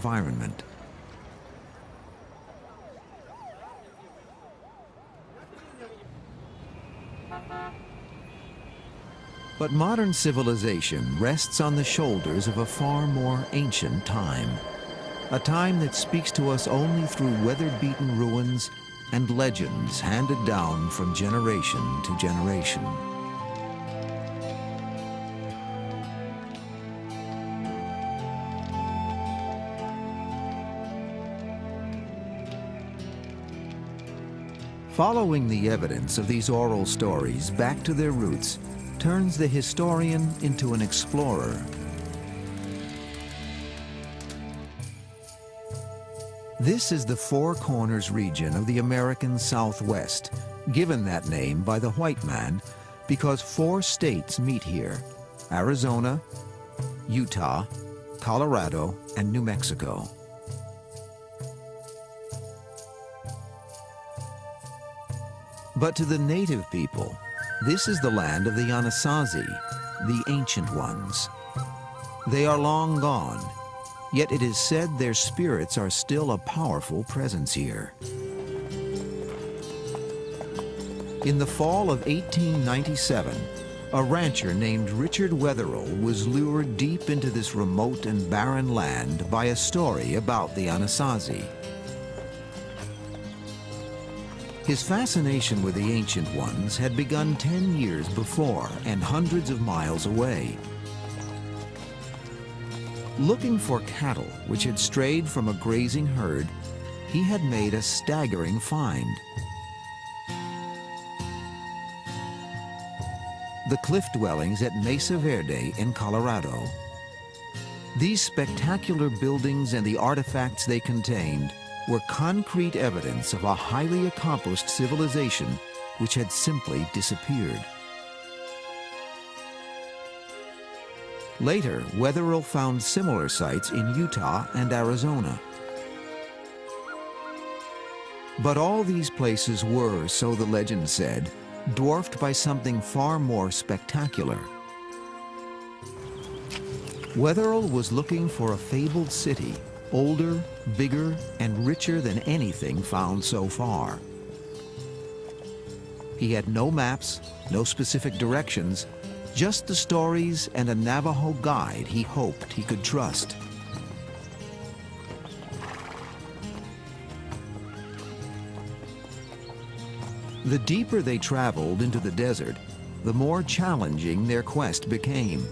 environment. But modern civilization rests on the shoulders of a far more ancient time. A time that speaks to us only through weather-beaten ruins and legends handed down from generation to generation. Following the evidence of these oral stories back to their roots turns the historian into an explorer. This is the Four Corners region of the American Southwest, given that name by the white man because 4 states meet here: Arizona, Utah, Colorado, and New Mexico. But to the native people, this is the land of the Anasazi, the Ancient Ones. They are long gone, yet it is said their spirits are still a powerful presence here. In the fall of 1897, a rancher named Richard Wetherill was lured deep into this remote and barren land by a story about the Anasazi. His fascination with the Ancient Ones had begun 10 years before and hundreds of miles away. Looking for cattle which had strayed from a grazing herd, he had made a staggering find. The cliff dwellings at Mesa Verde in Colorado. These spectacular buildings and the artifacts they contained were concrete evidence of a highly accomplished civilization which had simply disappeared. Later, Wetherill found similar sites in Utah and Arizona. But all these places were, so the legend said, dwarfed by something far more spectacular. Wetherill was looking for a fabled city, older, bigger, and richer than anything found so far. He had no maps, no specific directions, just the stories and a Navajo guide he hoped he could trust. The deeper they traveled into the desert, the more challenging their quest became.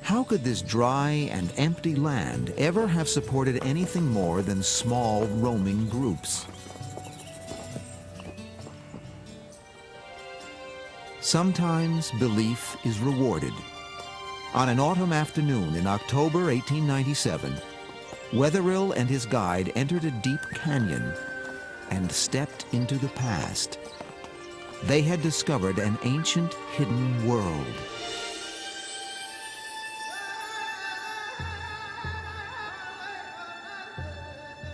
How could this dry and empty land ever have supported anything more than small roaming groups? Sometimes belief is rewarded. On an autumn afternoon in October 1897, Wetherill and his guide entered a deep canyon and stepped into the past. They had discovered an ancient hidden world.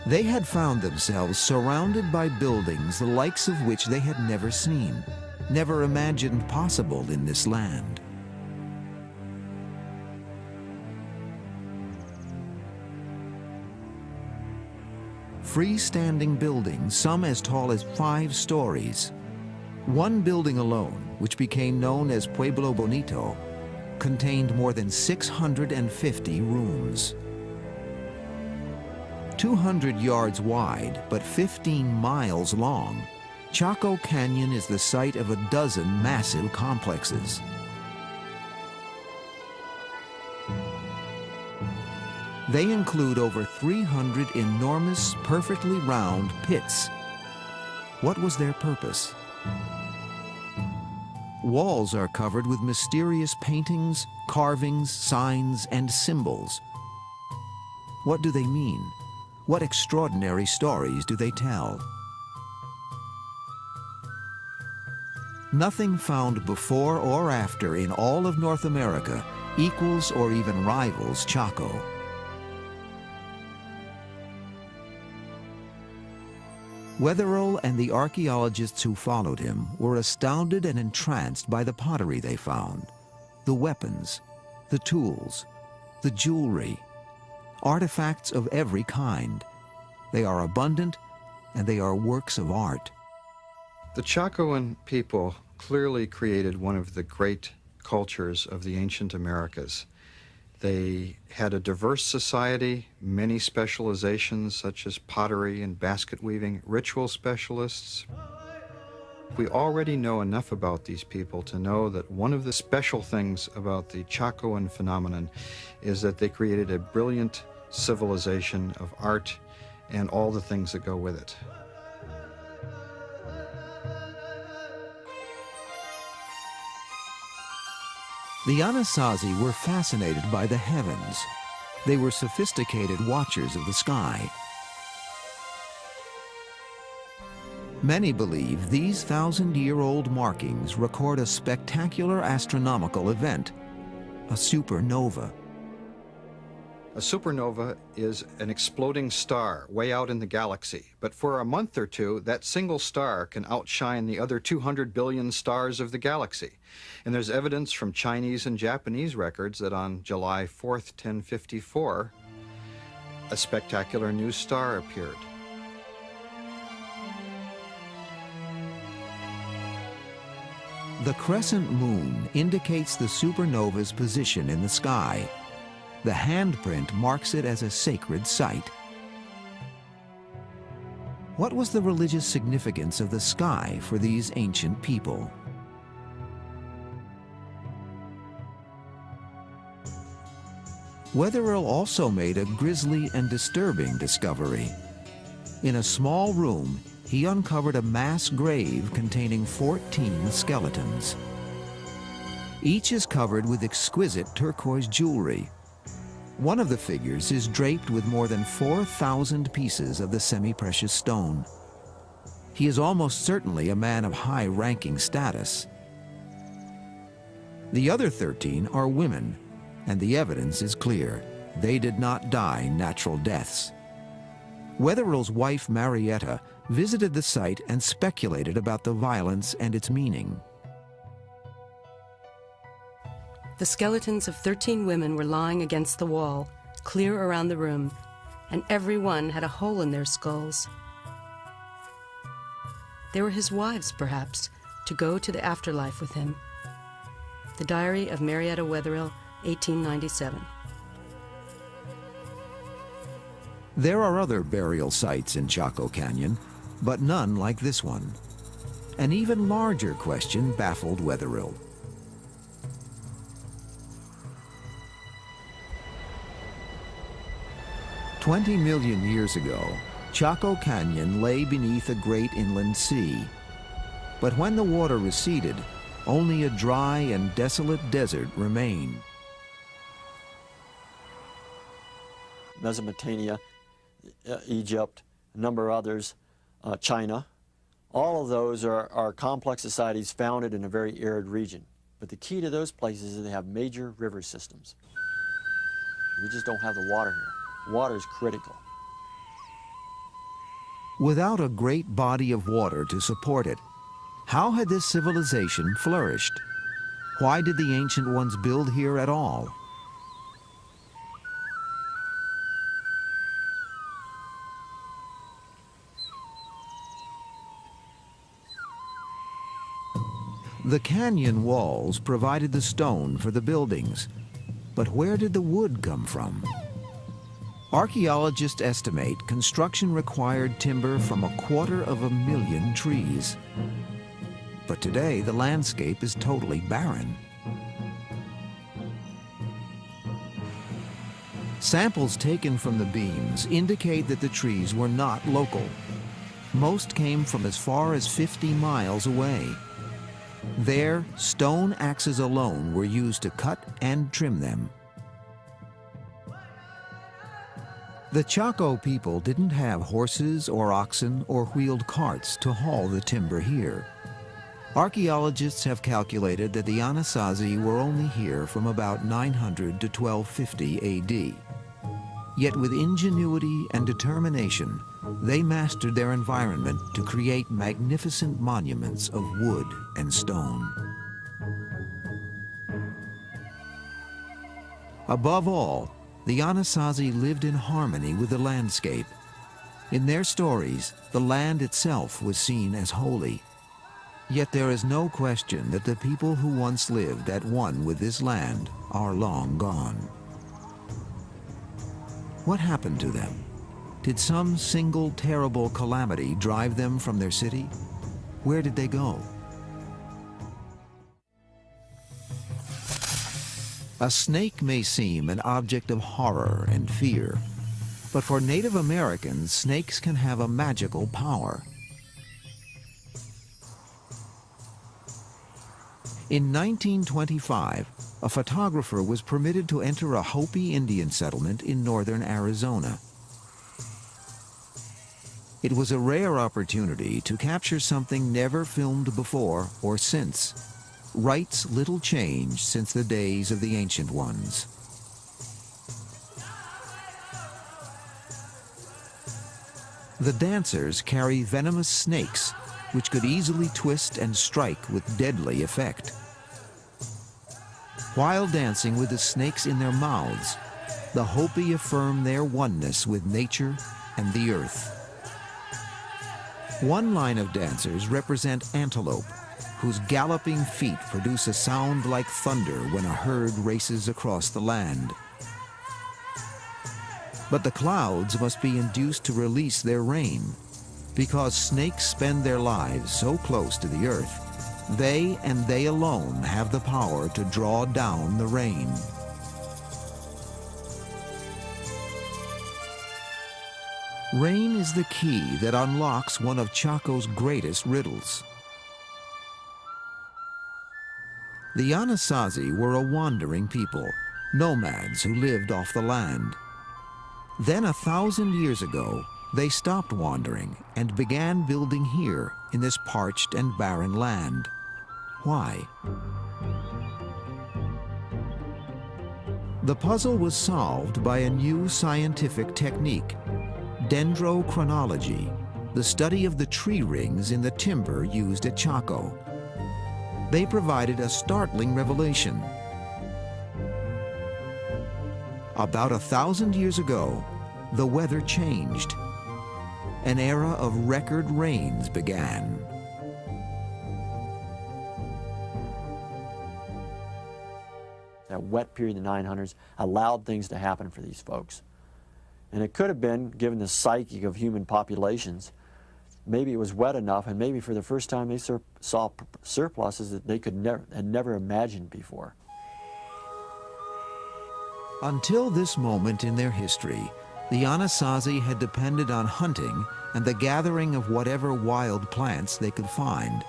They had found themselves surrounded by buildings the likes of which they had never seen, never imagined possible in this land. Freestanding buildings, some as tall as 5 stories. One building alone, which became known as Pueblo Bonito, contained more than 650 rooms. 200 yards wide, but 15 miles long, Chaco Canyon is the site of a dozen massive complexes. They include over 300 enormous, perfectly round pits. What was their purpose? Walls are covered with mysterious paintings, carvings, signs, and symbols. What do they mean? What extraordinary stories do they tell? Nothing found before or after in all of North America equals or even rivals Chaco. Wetherill and the archaeologists who followed him were astounded and entranced by the pottery they found, the weapons, the tools, the jewelry, artifacts of every kind. They are abundant, and they are works of art. The Chacoan people clearly created one of the great cultures of the ancient Americas. They had a diverse society, many specializations such as pottery and basket weaving, ritual specialists. We already know enough about these people to know that one of the special things about the Chacoan phenomenon is that they created a brilliant civilization of art and all the things that go with it. The Anasazi were fascinated by the heavens. They were sophisticated watchers of the sky. Many believe these 1,000-year-old markings record a spectacular astronomical event, a supernova. A supernova is an exploding star way out in the galaxy, but for a month or two, that single star can outshine the other 200 billion stars of the galaxy. And there's evidence from Chinese and Japanese records that on July 4th, 1054, a spectacular new star appeared. The crescent moon indicates the supernova's position in the sky. The handprint marks it as a sacred site. What was the religious significance of the sky for these ancient people? Wetherill also made a grisly and disturbing discovery. In a small room, he uncovered a mass grave containing 14 skeletons. Each is covered with exquisite turquoise jewelry. One of the figures is draped with more than 4,000 pieces of the semi-precious stone. He is almost certainly a man of high-ranking status. The other 13 are women, and the evidence is clear. They did not die natural deaths. Wetherill's wife, Marietta, visited the site and speculated about the violence and its meaning. The skeletons of 13 women were lying against the wall, clear around the room, and every one had a hole in their skulls. They were his wives, perhaps, to go to the afterlife with him. The Diary of Marietta Wetherill, 1897. There are other burial sites in Chaco Canyon, but none like this one. An even larger question baffled Wetherill. "20 million years ago, Chaco Canyon lay beneath a great inland sea. But when the water receded, only a dry and desolate desert remained." Mesopotamia, Egypt, a number of others, China. All of those are complex societies founded in a very arid region. But the key to those places is they have major river systems. We just don't have the water here. Water is critical. Without a great body of water to support it, how had this civilization flourished? Why did the ancient ones build here at all? The canyon walls provided the stone for the buildings, but where did the wood come from? Archaeologists estimate construction required timber from 250,000 trees. But today, the landscape is totally barren. Samples taken from the beams indicate that the trees were not local. Most came from as far as 50 miles away. There, stone axes alone were used to cut and trim them. The Chaco people didn't have horses or oxen or wheeled carts to haul the timber here. Archaeologists have calculated that the Anasazi were only here from about 900 to 1250 AD. Yet with ingenuity and determination, they mastered their environment to create magnificent monuments of wood and stone. Above all, the Anasazi lived in harmony with the landscape. In their stories, the land itself was seen as holy. Yet there is no question that the people who once lived at one with this land are long gone. What happened to them? Did some single terrible calamity drive them from their city? Where did they go? A snake may seem an object of horror and fear, but for Native Americans, snakes can have a magical power. In 1925, a photographer was permitted to enter a Hopi Indian settlement in northern Arizona. It was a rare opportunity to capture something never filmed before or since. Rites little changed since the days of the ancient ones. The dancers carry venomous snakes, which could easily twist and strike with deadly effect. While dancing with the snakes in their mouths, the Hopi affirm their oneness with nature and the earth. One line of dancers represent antelope, whose galloping feet produce a sound like thunder when a herd races across the land. But the clouds must be induced to release their rain. Because snakes spend their lives so close to the earth, they and they alone have the power to draw down the rain. Rain is the key that unlocks one of Chaco's greatest riddles. The Anasazi were a wandering people, nomads who lived off the land. Then 1,000 years ago, they stopped wandering and began building here in this parched and barren land. Why? The puzzle was solved by a new scientific technique, dendrochronology, the study of the tree rings in the timber used at Chaco. They provided a startling revelation. About 1,000 years ago, the weather changed. An era of record rains began. That wet period in the 900s allowed things to happen for these folks. And it could have been, given the psyche of human populations, maybe it was wet enough, and maybe for the first time they saw surpluses that they had never imagined before. Until this moment in their history, the Anasazi had depended on hunting and the gathering of whatever wild plants they could find.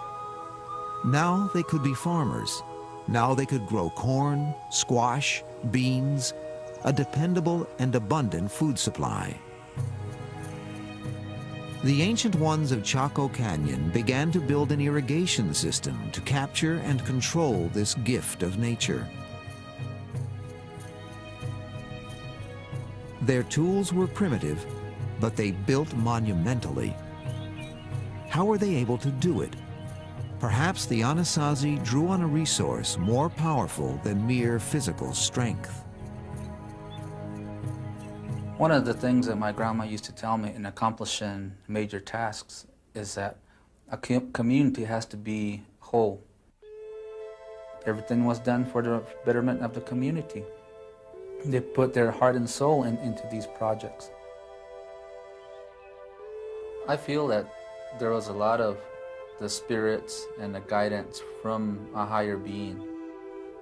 Now they could be farmers. Now they could grow corn, squash, beans, a dependable and abundant food supply. The ancient ones of Chaco Canyon began to build an irrigation system to capture and control this gift of nature. Their tools were primitive, but they built monumentally. How were they able to do it? Perhaps the Anasazi drew on a resource more powerful than mere physical strength. One of the things that my grandma used to tell me in accomplishing major tasks is that a community has to be whole. Everything was done for the betterment of the community. They put their heart and soul into these projects. I feel that there was a lot of the spirits and the guidance from a higher being.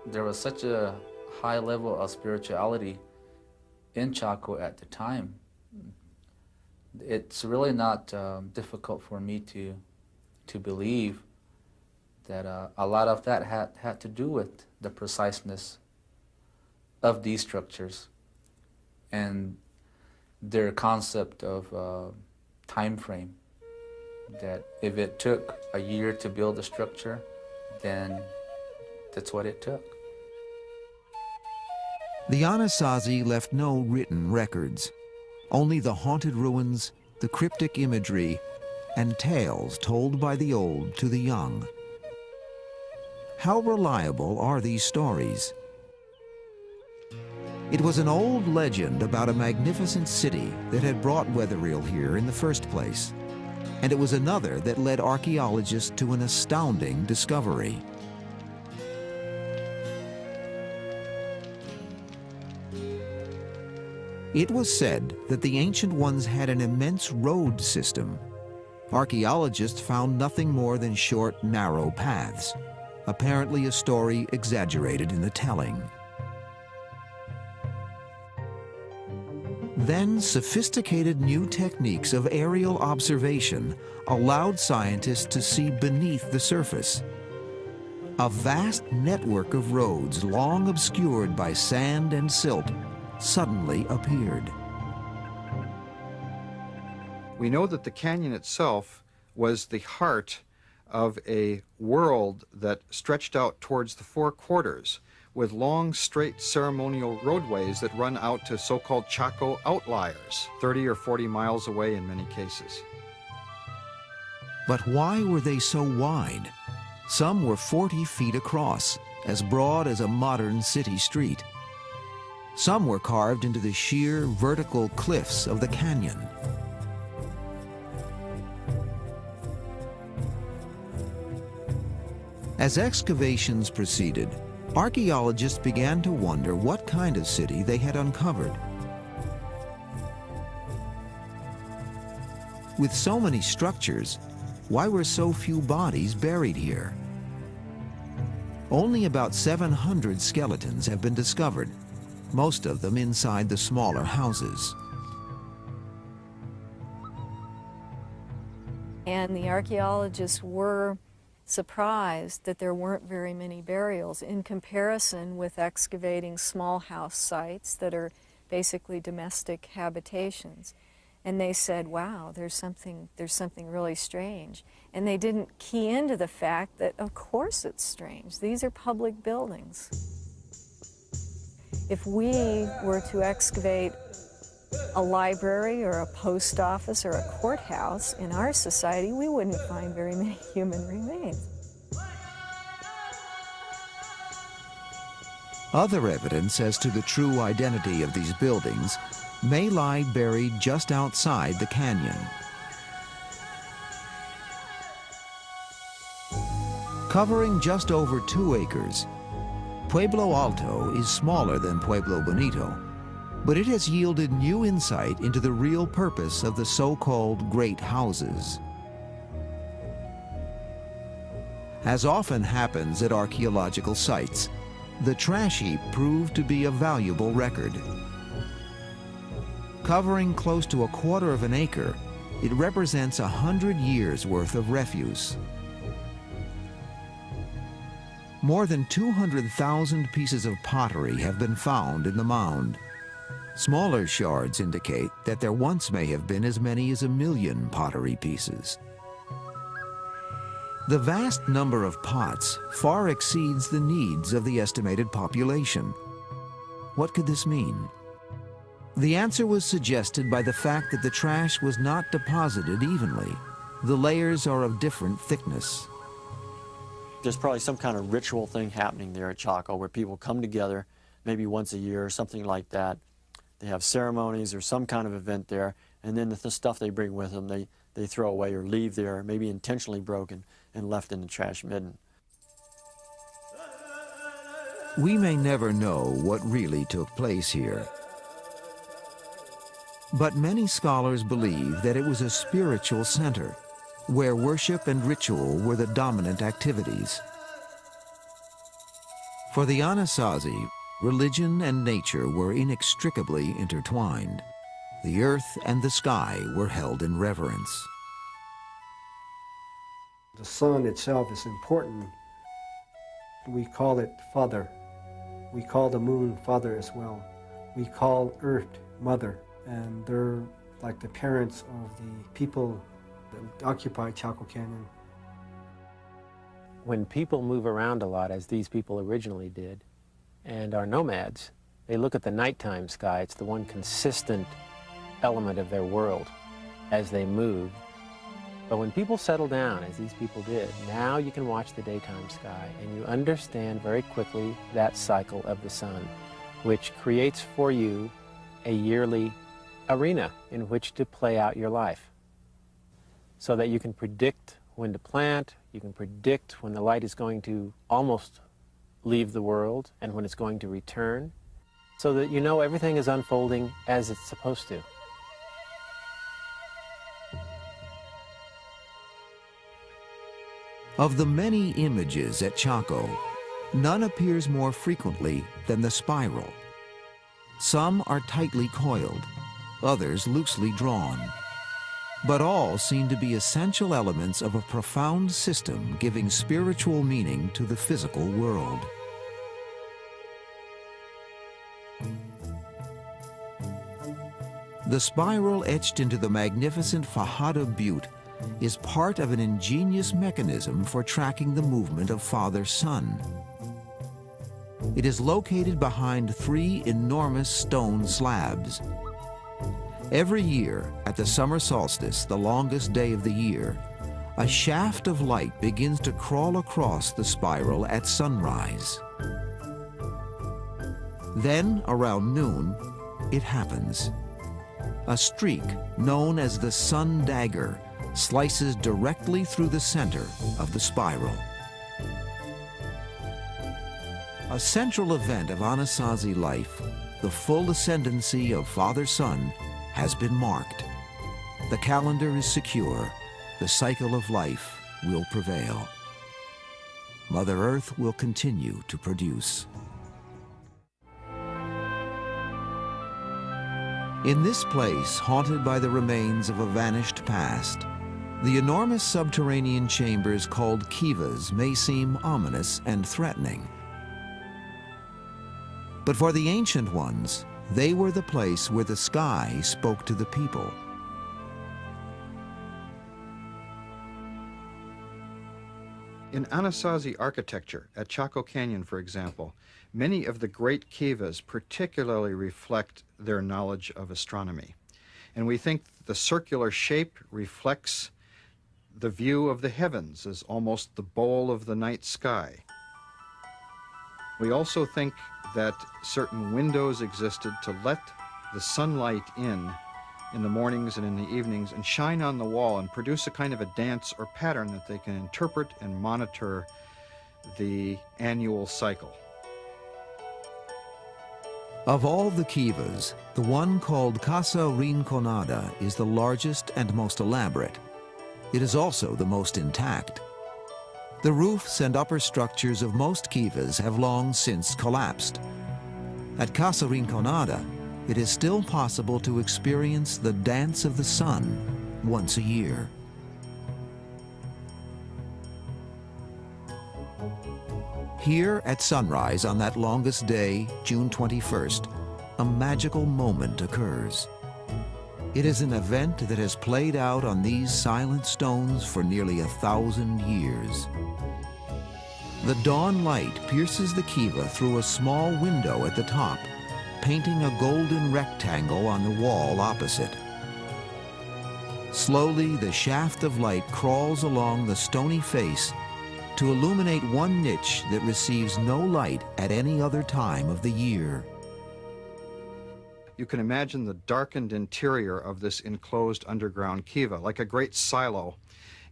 There was such a high level of spirituality in Chaco at the time. It's really not difficult for me to believe that a lot of that had to do with the preciseness of these structures and their concept of time frame. That if it took a year to build a structure, then that's what it took. The Anasazi left no written records, only the haunted ruins, the cryptic imagery, and tales told by the old to the young. How reliable are these stories? It was an old legend about a magnificent city that had brought Wetherill here in the first place. And it was another that led archaeologists to an astounding discovery. It was said that the ancient ones had an immense road system. Archaeologists found nothing more than short, narrow paths, apparently a story exaggerated in the telling. Then, sophisticated new techniques of aerial observation allowed scientists to see beneath the surface. A vast network of roads, long obscured by sand and silt, suddenly appeared. We know that the canyon itself was the heart of a world that stretched out towards the four quarters, with long, straight ceremonial roadways that run out to so-called Chaco outliers, 30 or 40 miles away in many cases. But why were they so wide? Some were 40 feet across, as broad as a modern city street. Some were carved into the sheer vertical cliffs of the canyon. As excavations proceeded, archaeologists began to wonder what kind of city they had uncovered. With so many structures, why were so few bodies buried here? Only about 700 skeletons have been discovered, most of them inside the smaller houses. And the archaeologists were surprised that there weren't very many burials in comparison with excavating small house sites that are basically domestic habitations. And they said, wow, there's something really strange. And they didn't key into the fact that, of course it's strange. These are public buildings. If we were to excavate a library or a post office or a courthouse in our society, we wouldn't find very many human remains. Other evidence as to the true identity of these buildings may lie buried just outside the canyon. Covering just over 2 acres, Pueblo Alto is smaller than Pueblo Bonito, but it has yielded new insight into the real purpose of the so-called great houses. As often happens at archaeological sites, the trash heap proved to be a valuable record. Covering close to 1/4 of an acre, it represents 100 years' worth of refuse. More than 200,000 pieces of pottery have been found in the mound. Smaller shards indicate that there once may have been as many as 1 million pottery pieces. The vast number of pots far exceeds the needs of the estimated population. What could this mean? The answer was suggested by the fact that the trash was not deposited evenly. The layers are of different thickness. There's probably some kind of ritual thing happening there at Chaco where people come together maybe once a year or something like that. They have ceremonies or some kind of event there, and then the stuff they bring with them they throw away or leave there, maybe intentionally broken and left in the trash midden. We may never know what really took place here. But many scholars believe that it was a spiritual center, where worship and ritual were the dominant activities. For the Anasazi, religion and nature were inextricably intertwined. The earth and the sky were held in reverence. The sun itself is important. We call it Father. We call the moon Father as well. We call Earth Mother, and they're like the parents of the people that occupy Chaco Canyon. When people move around a lot, as these people originally did, and are nomads, they look at the nighttime sky. It's the one consistent element of their world as they move. But when people settle down, as these people did, now you can watch the daytime sky, and you understand very quickly that cycle of the sun. which creates for you a yearly arena in which to play out your life, so that you can predict when to plant, you can predict when the light is going to almost leave the world and when it's going to return, so that you know everything is unfolding as it's supposed to. Of the many images at Chaco, none appears more frequently than the spiral. Some are tightly coiled, others loosely drawn, but all seem to be essential elements of a profound system giving spiritual meaning to the physical world. The spiral etched into the magnificent Fajada Butte is part of an ingenious mechanism for tracking the movement of Father-Son. It is located behind 3 enormous stone slabs. Every year, at the summer solstice, the longest day of the year, a shaft of light begins to crawl across the spiral at sunrise. Then, around noon, it happens. A streak, known as the sun dagger, slices directly through the center of the spiral. A central event of Anasazi life, the full ascendancy of Father-Son, has been marked. The calendar is secure. The cycle of life will prevail. Mother Earth will continue to produce. In this place, haunted by the remains of a vanished past, the enormous subterranean chambers called kivas may seem ominous and threatening. But for the ancient ones, they were the place where the sky spoke to the people. In Anasazi architecture, at Chaco Canyon, for example, many of the great kivas particularly reflect their knowledge of astronomy. And we think the circular shape reflects the view of the heavens as almost the bowl of the night sky. We also think that certain windows existed to let the sunlight in the mornings and in the evenings and shine on the wall and produce a kind of a dance or pattern that they can interpret and monitor the annual cycle. Of all the kivas, the one called Casa Rinconada is the largest and most elaborate. It is also the most intact. The roofs and upper structures of most kivas have long since collapsed. At Casa Rinconada, it is still possible to experience the dance of the sun once a year. Here at sunrise on that longest day, June 21st, a magical moment occurs. It is an event that has played out on these silent stones for nearly 1,000 years. The dawn light pierces the kiva through a small window at the top, painting a golden rectangle on the wall opposite. Slowly, the shaft of light crawls along the stony face to illuminate one niche that receives no light at any other time of the year. You can imagine the darkened interior of this enclosed underground kiva, like a great silo,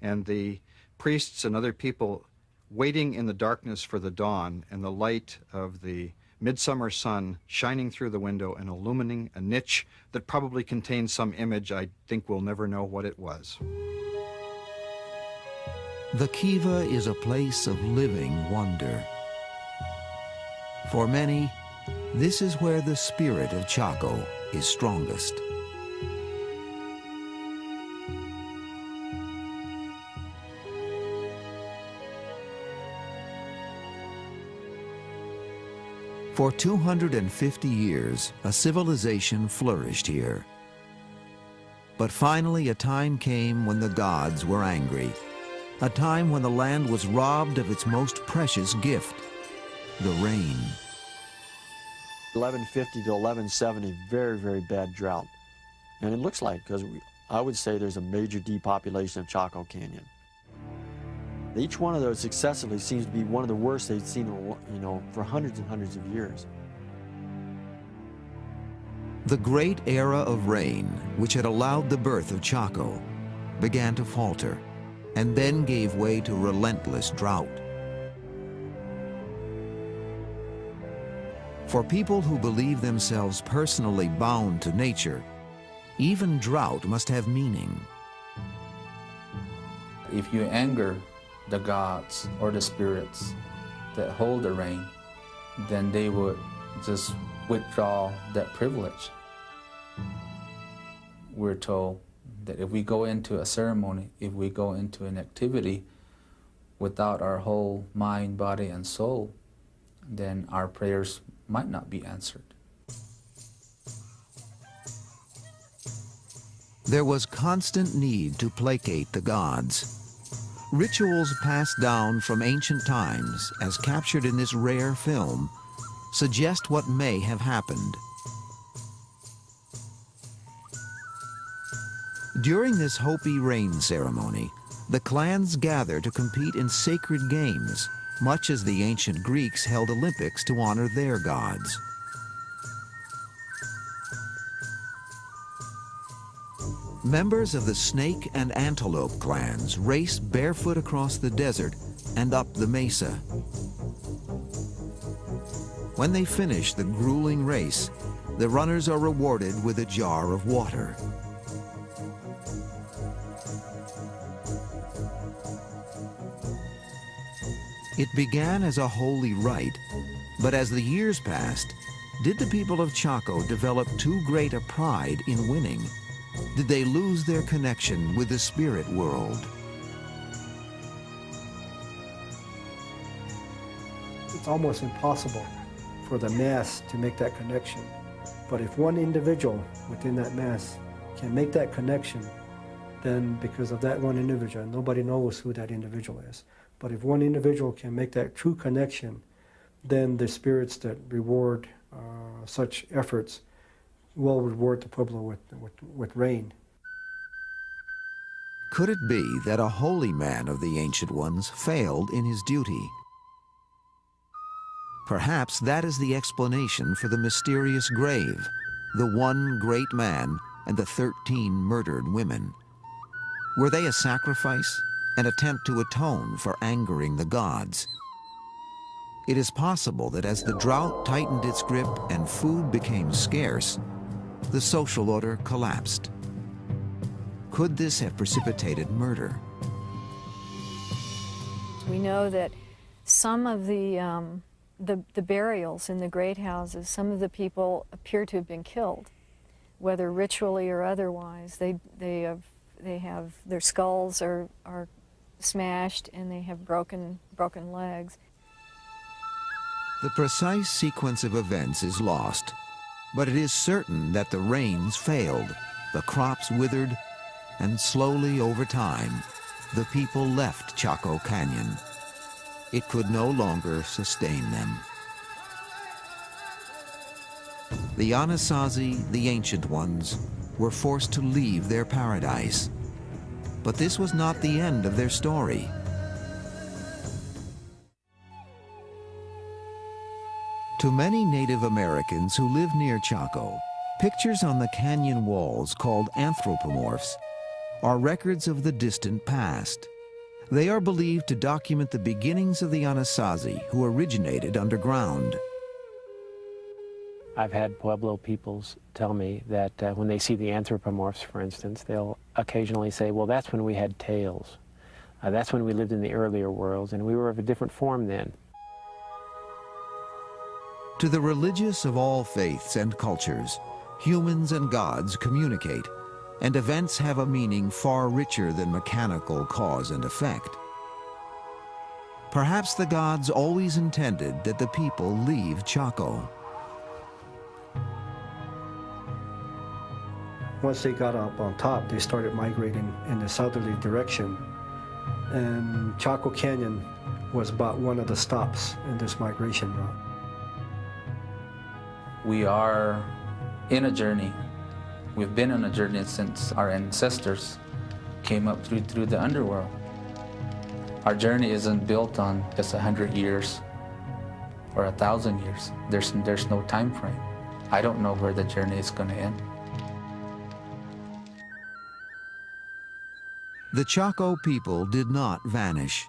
and the priests and other people waiting in the darkness for the dawn and the light of the midsummer sun shining through the window and illumining a niche that probably contains some image. I think we'll never know what it was. The kiva is a place of living wonder. For many, this is where the spirit of Chaco is strongest. For 250 years, a civilization flourished here. But finally, a time came when the gods were angry. A time when the land was robbed of its most precious gift, the rain. 1150 to 1170, very, very bad drought. And it looks like, because I would say there's a major depopulation of Chaco Canyon. Each one of those successively seems to be one of the worst they've seen, for hundreds and hundreds of years. The great era of rain, which had allowed the birth of Chaco, began to falter and then gave way to relentless drought. For people who believe themselves personally bound to nature, even drought must have meaning. If you anger the gods or the spirits that hold the rain, then they would just withdraw that privilege. We're told that if we go into a ceremony, if we go into an activity without our whole mind, body, and soul, then our prayers might not be answered. There was constant need to placate the gods. Rituals passed down from ancient times, as captured in this rare film, suggest what may have happened. During this Hopi rain ceremony, the clans gather to compete in sacred games, much as the ancient Greeks held Olympics to honor their gods. Members of the snake and antelope clans race barefoot across the desert and up the mesa. When they finish the grueling race, the runners are rewarded with a jar of water. It began as a holy rite, but as the years passed, did the people of Chaco develop too great a pride in winning? Did they lose their connection with the spirit world? It's almost impossible for the mass to make that connection. But if one individual within that mass can make that connection, then because of that one individual, nobody knows who that individual is. But if one individual can make that true connection, then the spirits that reward such efforts will reward the Pueblo with rain. Could it be that a holy man of the ancient ones failed in his duty? Perhaps that is the explanation for the mysterious grave, the one great man and the 13 murdered women. Were they a sacrifice, an attempt to atone for angering the gods? It is possible that as the drought tightened its grip and food became scarce, the social order collapsed. Could this have precipitated murder? We know that some of the burials in the great houses, some of the people appear to have been killed, whether ritually or otherwise. They have their skulls are smashed and they have broken legs. The precise sequence of events is lost, but it is certain that the rains failed, the crops withered, and slowly over time, the people left Chaco Canyon. It could no longer sustain them. The Anasazi, the ancient ones, were forced to leave their paradise. But this was not the end of their story. To many Native Americans who live near Chaco, pictures on the canyon walls called anthropomorphs are records of the distant past. They are believed to document the beginnings of the Anasazi, who originated underground. I've had Pueblo peoples tell me that when they see the anthropomorphs, for instance, they'll occasionally say, well, that's when we had tails. That's when we lived in the earlier worlds, and we were of a different form then. To the religious of all faiths and cultures, humans and gods communicate, and events have a meaning far richer than mechanical cause and effect. Perhaps the gods always intended that the people leave Chaco. Once they got up on top, they started migrating in the southerly direction. And Chaco Canyon was about one of the stops in this migration route. We are in a journey. We've been on a journey since our ancestors came up through the underworld. Our journey isn't built on just 100 years or 1,000 years. There's no time frame. I don't know where the journey is going to end. The Chaco people did not vanish.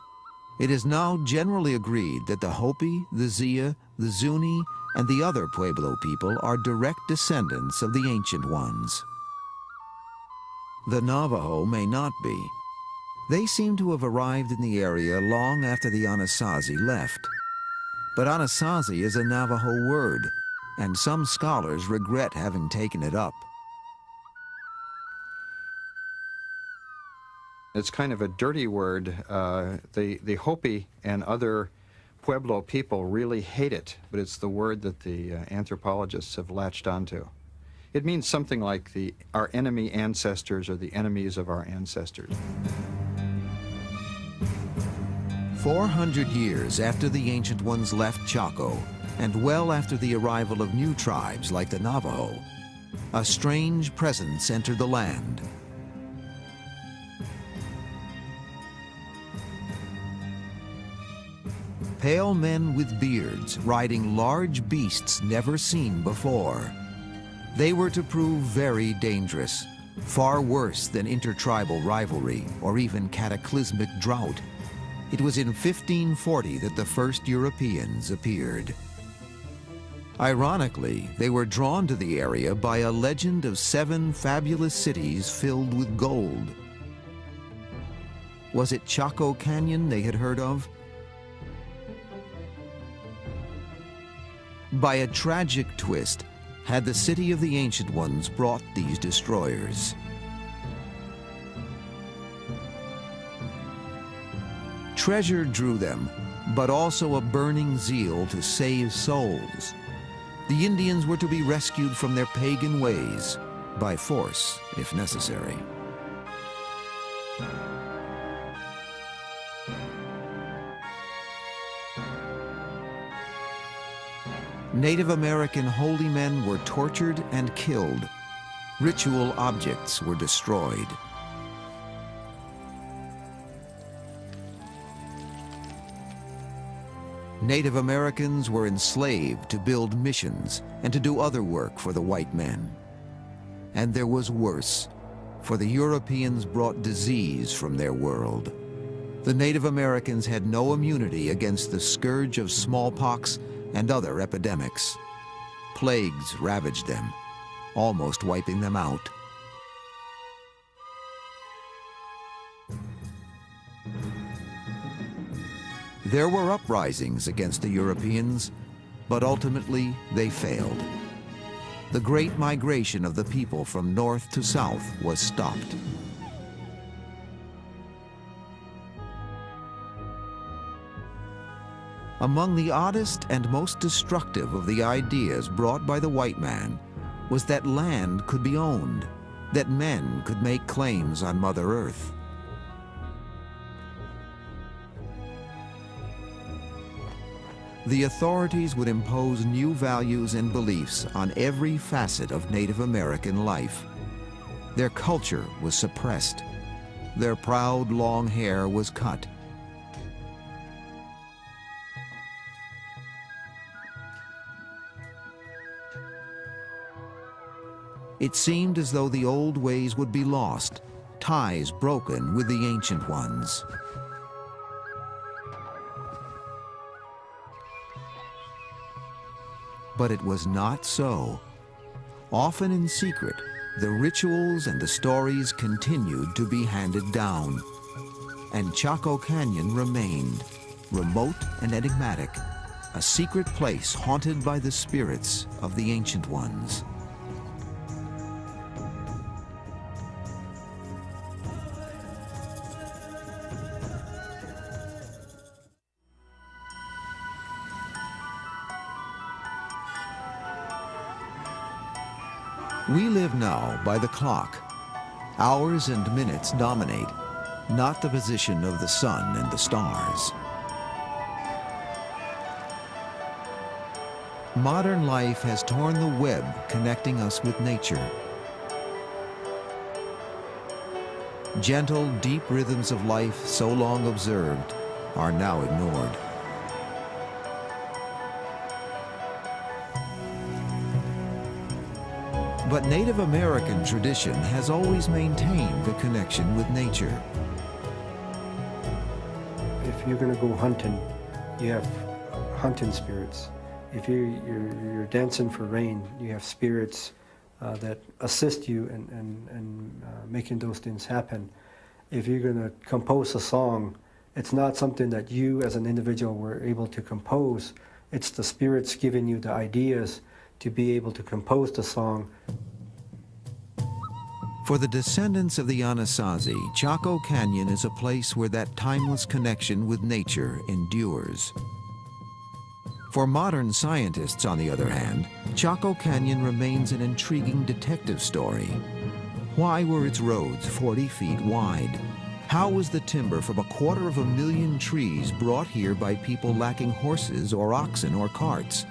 It is now generally agreed that the Hopi, the Zia, the Zuni, and the other Pueblo people are direct descendants of the Ancient Ones. The Navajo may not be. They seem to have arrived in the area long after the Anasazi left. But Anasazi is a Navajo word, and some scholars regret having taken it up. It's kind of a dirty word. The Hopi and other Pueblo people really hate it, but it's the word that the anthropologists have latched onto. It means something like our enemy ancestors or the enemies of our ancestors. 400 years after the Ancient Ones left Chaco, and well after the arrival of new tribes like the Navajo, a strange presence entered the land. Pale men with beards riding large beasts never seen before. They were to prove very dangerous, far worse than intertribal rivalry or even cataclysmic drought. It was in 1540 that the first Europeans appeared. Ironically, they were drawn to the area by a legend of 7 fabulous cities filled with gold. Was it Chaco Canyon they had heard of? By a tragic twist, had the city of the Ancient Ones brought these destroyers. Treasure drew them, but also a burning zeal to save souls. The Indians were to be rescued from their pagan ways, by force, if necessary. Native American holy men were tortured and killed. Ritual objects were destroyed. Native Americans were enslaved to build missions and to do other work for the white men. And there was worse, for the Europeans brought disease from their world. The Native Americans had no immunity against the scourge of smallpox and other epidemics. Plagues ravaged them, almost wiping them out. There were uprisings against the Europeans, but ultimately they failed. The great migration of the people from north to south was stopped. Among the oddest and most destructive of the ideas brought by the white man was that land could be owned, that men could make claims on Mother Earth. The authorities would impose new values and beliefs on every facet of Native American life. Their culture was suppressed. Their proud long hair was cut. It seemed as though the old ways would be lost, ties broken with the Ancient Ones. But it was not so. Often in secret, the rituals and the stories continued to be handed down. And Chaco Canyon remained, remote and enigmatic, a secret place haunted by the spirits of the Ancient Ones. We live now by the clock. Hours and minutes dominate, not the position of the sun and the stars. Modern life has torn the web connecting us with nature. Gentle, deep rhythms of life so long observed are now ignored. But Native American tradition has always maintained the connection with nature. If you're going to go hunting, you have hunting spirits. If you're dancing for rain, you have spirits that assist you in making those things happen. If you're going to compose a song, it's not something that you as an individual were able to compose. It's the spirits giving you the ideas to be able to compose the song. For the descendants of the Anasazi, Chaco Canyon is a place where that timeless connection with nature endures. For modern scientists, on the other hand, Chaco Canyon remains an intriguing detective story. Why were its roads 40 feet wide? How was the timber from 250,000 trees brought here by people lacking horses or oxen or carts?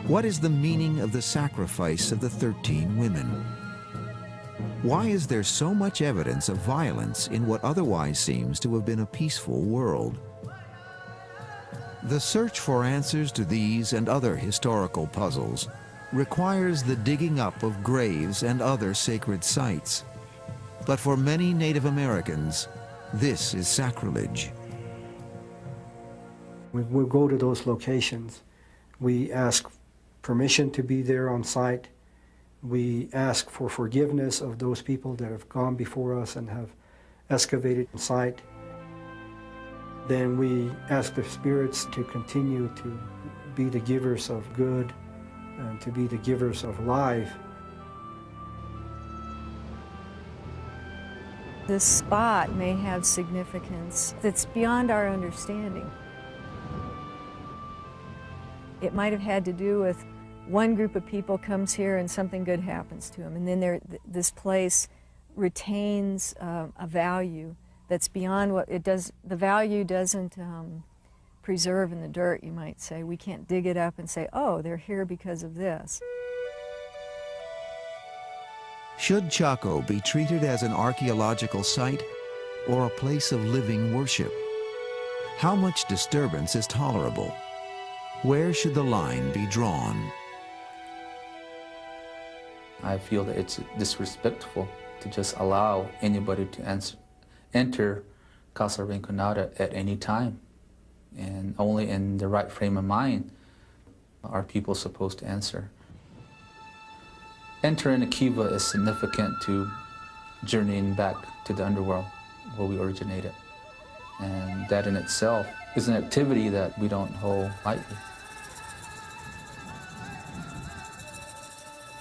What is the meaning of the sacrifice of the 13 women? Why is there so much evidence of violence in what otherwise seems to have been a peaceful world? The search for answers to these and other historical puzzles requires the digging up of graves and other sacred sites. But for many Native Americans, this is sacrilege. When we go to those locations, we ask permission to be there on site. We ask for forgiveness of those people that have gone before us and have excavated the site. Then we ask the spirits to continue to be the givers of good and to be the givers of life. This spot may have significance that's beyond our understanding. It might have had to do with one group of people comes here and something good happens to them, and then this place retains a value that's beyond what it does. The value doesn't preserve in the dirt, you might say. We can't dig it up and say, oh, they're here because of this. Should Chaco be treated as an archaeological site or a place of living worship? How much disturbance is tolerable? Where should the line be drawn? I feel that it's disrespectful to just allow anybody to enter Casa Rinconada at any time. And only in the right frame of mind are people supposed to answer. Entering a kiva is significant to journeying back to the underworld where we originated. And that in itself is an activity that we don't hold lightly.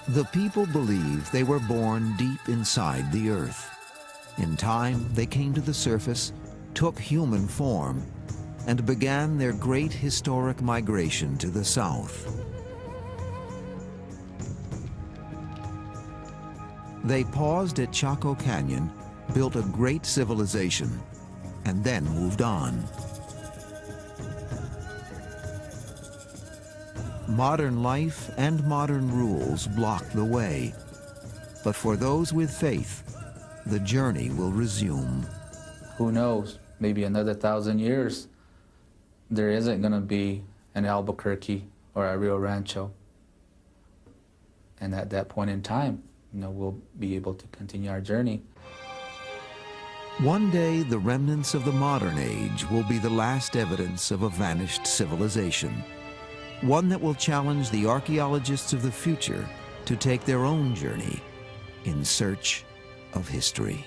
The people believe they were born deep inside the earth. In time, they came to the surface, took human form, and began their great historic migration to the south. They paused at Chaco Canyon, built a great civilization, and then moved on. Modern life and modern rules block the way. But for those with faith, the journey will resume. Who knows, maybe another 1,000 years, there isn't going to be an Albuquerque or a Rio Rancho. And at that point in time, we'll be able to continue our journey. One day, the remnants of the modern age will be the last evidence of a vanished civilization. One that will challenge the archaeologists of the future to take their own journey in search of history.